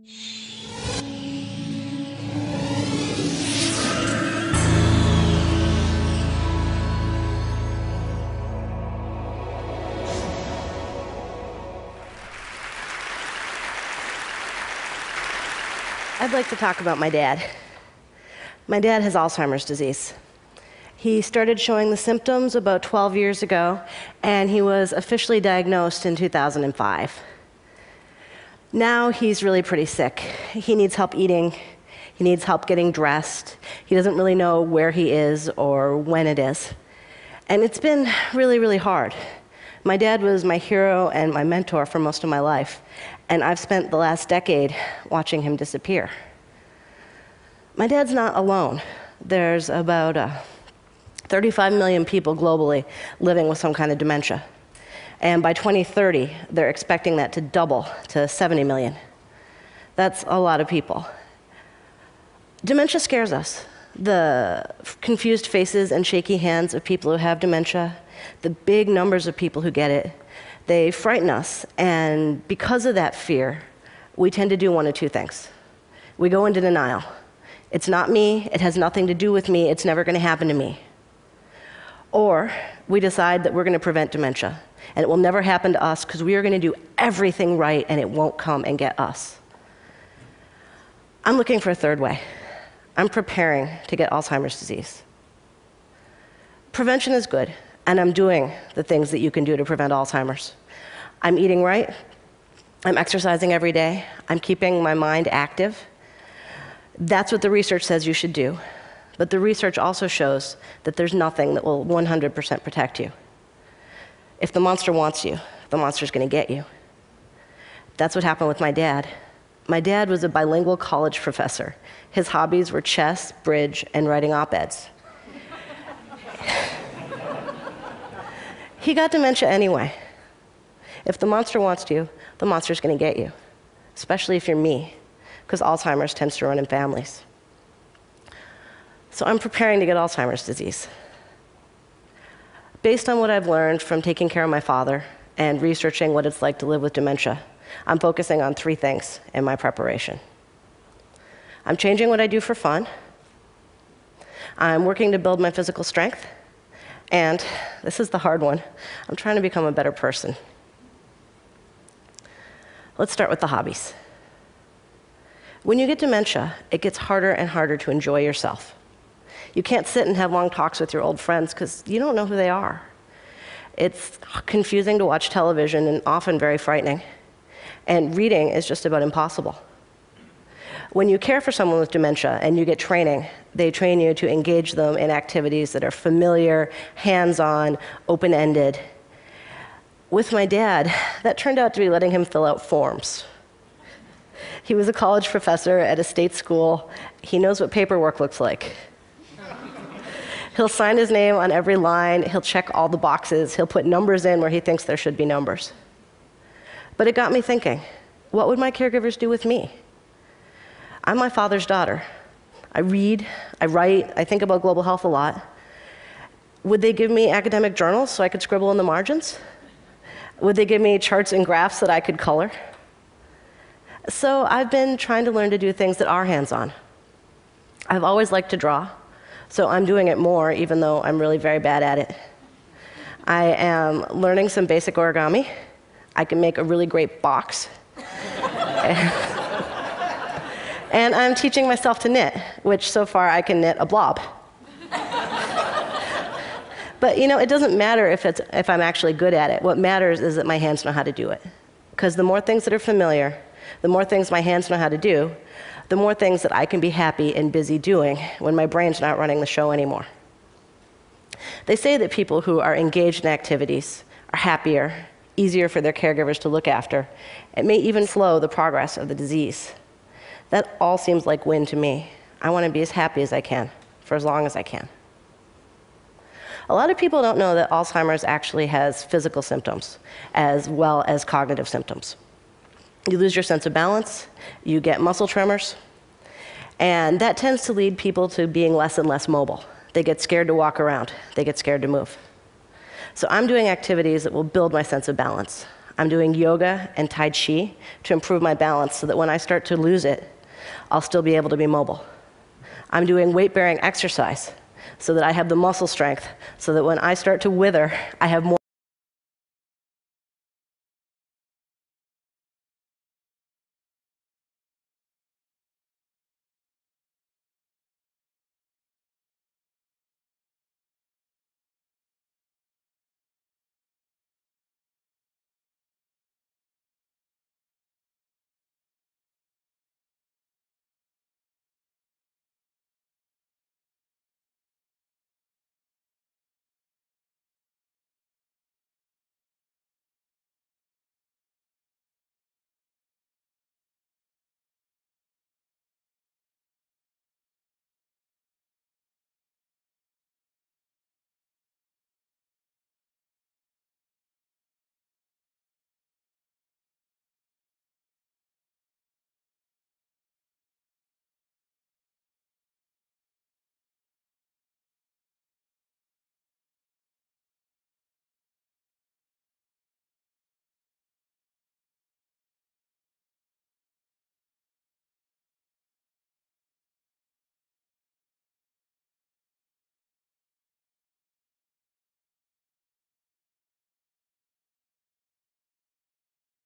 I'd like to talk about my dad. My dad has Alzheimer's disease. He started showing the symptoms about 12 years ago, and he was officially diagnosed in 2005. Now he's really pretty sick. He needs help eating. He needs help getting dressed. He doesn't really know where he is or when it is. And it's been really, really hard. My dad was my hero and my mentor for most of my life, and I've spent the last decade watching him disappear. My dad's not alone. There's about 35 million people globally living with some kind of dementia. And by 2030, they're expecting that to double to 70 million. That's a lot of people. Dementia scares us. The confused faces and shaky hands of people who have dementia, the big numbers of people who get it, they frighten us. And because of that fear, we tend to do one of two things. We go into denial. It's not me, it has nothing to do with me, it's never going to happen to me. Or we decide that we're going to prevent dementia, and it will never happen to us because we are going to do everything right and it won't come and get us. I'm looking for a third way. I'm preparing to get Alzheimer's disease. Prevention is good, and I'm doing the things that you can do to prevent Alzheimer's. I'm eating right, I'm exercising every day, I'm keeping my mind active. That's what the research says you should do. But the research also shows that there's nothing that will 100% protect you. If the monster wants you, the monster's going to get you. That's what happened with my dad. My dad was a bilingual college professor. His hobbies were chess, bridge, and writing op-eds. He got dementia anyway. If the monster wants you, the monster's going to get you, especially if you're me, because Alzheimer's tends to run in families. So I'm preparing to get Alzheimer's disease. Based on what I've learned from taking care of my father and researching what it's like to live with dementia, I'm focusing on three things in my preparation. I'm changing what I do for fun. I'm working to build my physical strength. And this is the hard one. I'm trying to become a better person. Let's start with the hobbies. When you get dementia, it gets harder and harder to enjoy yourself. You can't sit and have long talks with your old friends because you don't know who they are. It's confusing to watch television and often very frightening. And reading is just about impossible. When you care for someone with dementia and you get training, they train you to engage them in activities that are familiar, hands-on, open-ended. With my dad, that turned out to be letting him fill out forms. He was a college professor at a state school. He knows what paperwork looks like. He'll sign his name on every line. He'll check all the boxes. He'll put numbers in where he thinks there should be numbers. But it got me thinking, what would my caregivers do with me? I'm my father's daughter. I read, I write, I think about global health a lot. Would they give me academic journals so I could scribble in the margins? Would they give me charts and graphs that I could color? So I've been trying to learn to do things that are hands-on. I've always liked to draw, so I'm doing it more, even though I'm really very bad at it. I am learning some basic origami. I can make a really great box. And I'm teaching myself to knit, which so far I can knit a blob. But you know, it doesn't matter if I'm actually good at it. What matters is that my hands know how to do it. Because the more things that are familiar, the more things my hands know how to do, the more things that I can be happy and busy doing when my brain's not running the show anymore. They say that people who are engaged in activities are happier, easier for their caregivers to look after. It may even slow the progress of the disease. That all seems like win to me. I want to be as happy as I can, for as long as I can. A lot of people don't know that Alzheimer's actually has physical symptoms as well as cognitive symptoms. You lose your sense of balance, you get muscle tremors, and that tends to lead people to being less and less mobile. They get scared to walk around, they get scared to move. So I'm doing activities that will build my sense of balance. I'm doing yoga and Tai Chi to improve my balance so that when I start to lose it, I'll still be able to be mobile. I'm doing weight-bearing exercise so that I have the muscle strength so that when I start to wither, I have more